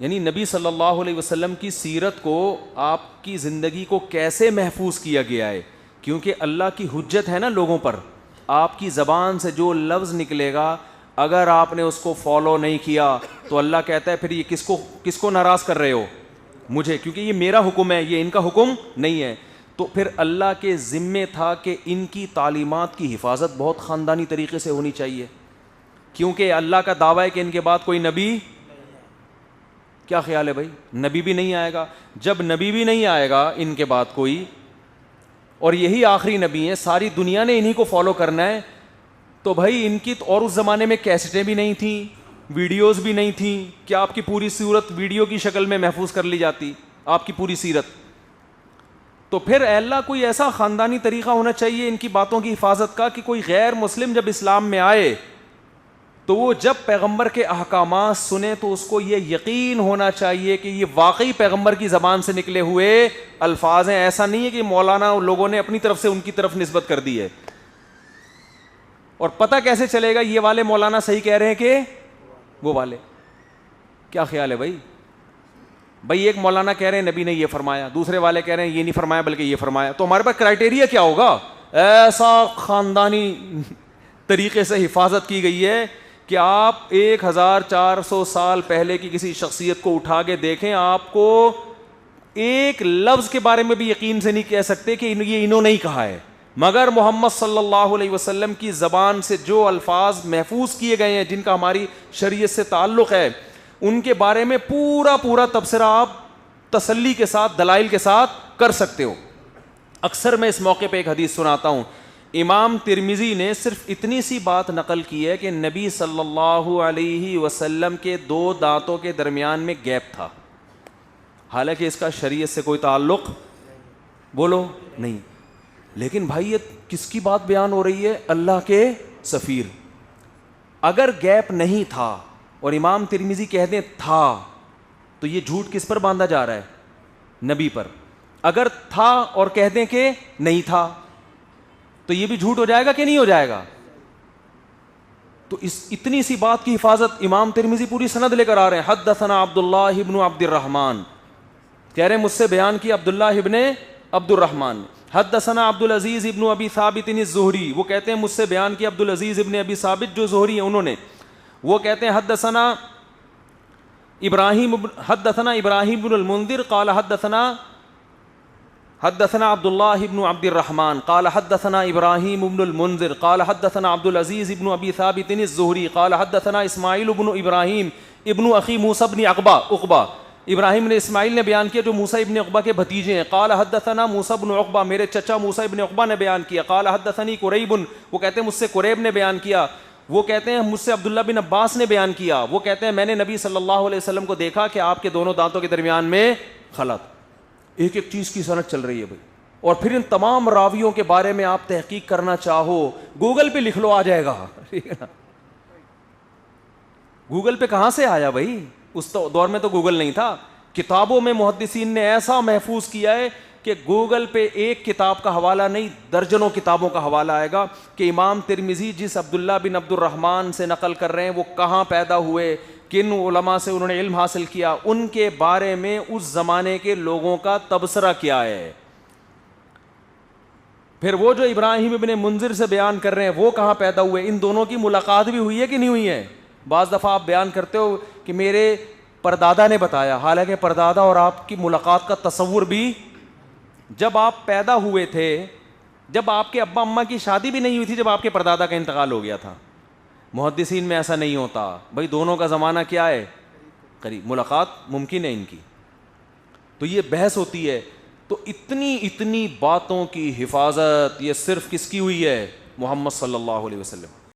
یعنی نبی صلی اللہ علیہ وسلم کی سیرت کو، آپ کی زندگی کو کیسے محفوظ کیا گیا ہے، کیونکہ اللہ کی حجت ہے نا لوگوں پر. آپ کی زبان سے جو لفظ نکلے گا اگر آپ نے اس کو فالو نہیں کیا تو اللہ کہتا ہے پھر یہ کس کو ناراض کر رہے ہو؟ مجھے، کیونکہ یہ میرا حکم ہے، یہ ان کا حکم نہیں ہے. تو پھر اللہ کے ذمے تھا کہ ان کی تعلیمات کی حفاظت بہت خاندانی طریقے سے ہونی چاہیے، کیونکہ اللہ کا دعویٰ ہے کہ ان کے بعد کوئی نبی، کیا خیال ہے بھائی، نبی بھی نہیں آئے گا. جب نبی بھی نہیں آئے گا ان کے بعد کوئی، اور یہی آخری نبی ہیں، ساری دنیا نے انہی کو فالو کرنا ہے، تو بھائی ان کی اور اس زمانے میں کیسٹیں بھی نہیں تھیں، ویڈیوز بھی نہیں تھیں، کیا آپ کی پوری صورت ویڈیو کی شکل میں محفوظ کر لی جاتی آپ کی پوری سیرت؟ تو پھر اے اللہ کوئی ایسا خاندانی طریقہ ہونا چاہیے ان کی باتوں کی حفاظت کا کہ کوئی غیر مسلم جب اسلام میں آئے تو وہ جب پیغمبر کے احکامات سنے تو اس کو یہ یقین ہونا چاہیے کہ یہ واقعی پیغمبر کی زبان سے نکلے ہوئے الفاظ ہیں، ایسا نہیں ہے کہ مولانا لوگوں نے اپنی طرف سے ان کی طرف نسبت کر دی ہے. اور پتہ کیسے چلے گا یہ والے مولانا صحیح کہہ رہے ہیں کہ وہ والے؟ کیا خیال ہے بھائی؟ بھائی ایک مولانا کہہ رہے ہیں نبی نے یہ فرمایا، دوسرے والے کہہ رہے ہیں یہ نہیں فرمایا بلکہ یہ فرمایا، تو ہمارے پاس کرائٹیریا کیا ہوگا؟ ایسا خاندانی طریقے سے حفاظت کی گئی ہے کہ آپ 1400 سال پہلے کی کسی شخصیت کو اٹھا کے دیکھیں، آپ کو ایک لفظ کے بارے میں بھی یقین سے نہیں کہہ سکتے کہ یہ انہوں نے ہی کہا ہے، مگر محمد صلی اللہ علیہ وسلم کی زبان سے جو الفاظ محفوظ کیے گئے ہیں جن کا ہماری شریعت سے تعلق ہے ان کے بارے میں پورا تبصرہ آپ تسلی کے ساتھ دلائل کے ساتھ کر سکتے ہو. اکثر میں اس موقع پہ ایک حدیث سناتا ہوں. امام ترمذی نے صرف اتنی سی بات نقل کی ہے کہ نبی صلی اللہ علیہ وسلم کے 2 دانتوں کے درمیان میں گیپ تھا، حالانکہ اس کا شریعت سے کوئی تعلق بولو نہیں. لیکن بھائی یہ کس کی بات بیان ہو رہی ہے؟ اللہ کے سفیر. اگر گیپ نہیں تھا اور امام ترمذی کہہ دیں تھا تو یہ جھوٹ کس پر باندھا جا رہا ہے؟ نبی پر. اگر تھا اور کہہ دیں کہ نہیں تھا تو یہ بھی جھوٹ ہو جائے گا کہ نہیں ہو جائے گا؟ تو اس اتنی سی بات کی حفاظت امام ترمذی پوری سند لے کر آ رہے ہیں. حدثنا عبداللہ ابن عبد الرحمن، کہہ رہے ہیں مجھ سے بیان کی عبداللہ ابن عبد الرحمن. حدثنا عبد العزیز ابن ابی ثابت الزہری، وہ کہتے ہیں مجھ سے بیان کی عبد العزیز ابن ابی ثابت جو زہری ہیں انہوں نے، وہ کہتے ہیں حدثنا ابراہیم بن المنذر قال حدثنا عبد الله بن عبد الرحمن قال حدثنا ابراہیم بن المنذر قال حدثنا عبد العزیز ابن ابی ثابت الزہری قال حدثنا اسماعیل بن ابراہیم ابن اخی موسیٰ بن عقبہ. ابراہیم نے اسماعیل نے بیان کیا جو موسیٰ ابن عقبہ کے بھتیجے ہیں. قال حدثنا موسیٰ بن عقبہ، میرے چچا موسیٰ ابن عقبہ نے بیان کیا. قال حدثنی قریب، وہ کہتے ہیں مجھ سے قریب نے بیان کیا. وہ کہتے ہیں مجھ سے عبداللہ بن عباس نے بیان کیا، وہ کہتے ہیں میں نے نبی صلی اللہ علیہ وسلم کو دیکھا کہ آپ کے دونوں دانتوں کے درمیان میں خلط. ایک ایک چیز کی سند چل رہی ہے بھائی. اور پھر ان تمام راویوں کے بارے میں آپ تحقیق کرنا چاہو گوگل پہ لکھ لو، آ جائے گا. گوگل پہ کہاں سے آیا بھائی؟ اس دور میں تو گوگل نہیں تھا. کتابوں میں محدثین نے ایسا محفوظ کیا ہے کہ گوگل پہ ایک کتاب کا حوالہ نہیں درجنوں کتابوں کا حوالہ آئے گا کہ امام ترمذی جس عبداللہ بن عبد الرحمن سے نقل کر رہے ہیں وہ کہاں پیدا ہوئے، کن علماء سے انہوں نے علم حاصل کیا، ان کے بارے میں اس زمانے کے لوگوں کا تبصرہ کیا ہے. پھر وہ جو ابراہیم ابن منذر سے بیان کر رہے ہیں وہ کہاں پیدا ہوئے، ان دونوں کی ملاقات بھی ہوئی ہے کہ نہیں ہوئی ہے؟ بعض دفعہ آپ بیان کرتے ہو کہ میرے پردادا نے بتایا، حالانکہ پردادا اور آپ کی ملاقات کا تصور بھی جب آپ پیدا ہوئے تھے، جب آپ کے ابا اماں کی شادی بھی نہیں ہوئی تھی، جب آپ کے پردادا کا انتقال ہو گیا تھا. محدثین میں ایسا نہیں ہوتا بھائی، دونوں کا زمانہ کیا ہے؟ قریب، ملاقات ممکن ہے ان کی. تو یہ بحث ہوتی ہے. تو اتنی باتوں کی حفاظت یہ صرف کس کی ہوئی ہے؟ محمد صلی اللہ علیہ وسلم.